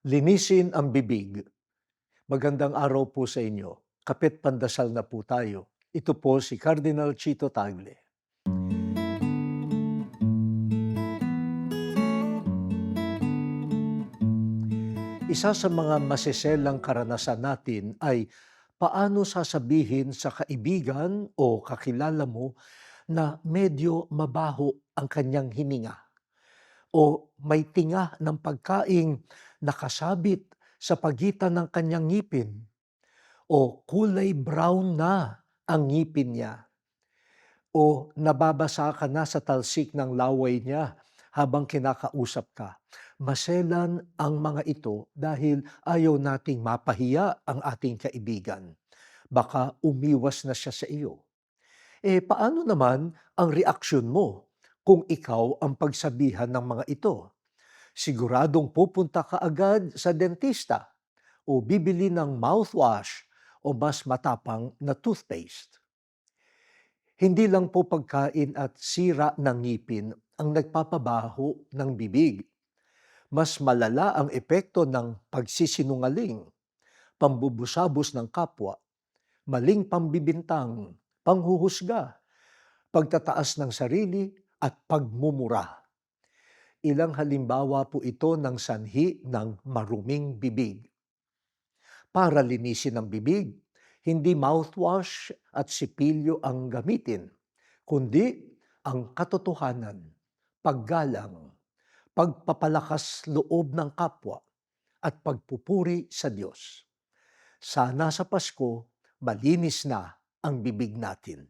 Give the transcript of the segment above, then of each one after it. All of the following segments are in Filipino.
Linisin ang bibig. Magandang araw po sa inyo. Kapit pandasal na po tayo. Ito po si Cardinal Chito Tagle. Isa sa mga masiselang karanasan natin ay paano sasabihin sa kaibigan o kakilala mo na medyo mabaho ang kanyang hininga o may tinga ng pagkaing nakasabit sa pagitan ng kanyang ngipin o kulay brown na ang ngipin niya o nababasa ka na sa talsik ng laway niya habang kinakausap ka. Maselan ang mga ito dahil ayaw nating mapahiya ang ating kaibigan. Baka umiwas na siya sa iyo. Paano naman ang reaksyon mo kung ikaw ang pagsabihan ng mga ito? Siguradong pupunta ka agad sa dentista o bibili ng mouthwash o mas matapang na toothpaste. Hindi lang po pagkain at sira ng ngipin ang nagpapabaho ng bibig. Mas malala ang epekto ng pagsisinungaling, pambubusabos ng kapwa, maling pambibintang, panghuhusga, pagtataas ng sarili at pagmumura. Ilang halimbawa po ito ng sanhi ng maruming bibig. Para linisin ang bibig, hindi mouthwash at sipilyo ang gamitin, kundi ang katotohanan, paggalang, pagpapalakas loob ng kapwa, at pagpupuri sa Diyos. Sana sa Pasko, malinis na ang bibig natin.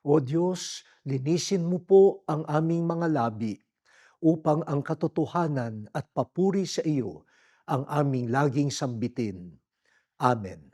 O Diyos, linisin mo po ang aming mga labi upang ang katotohanan at papuri sa iyo ang aming laging sambitin. Amen.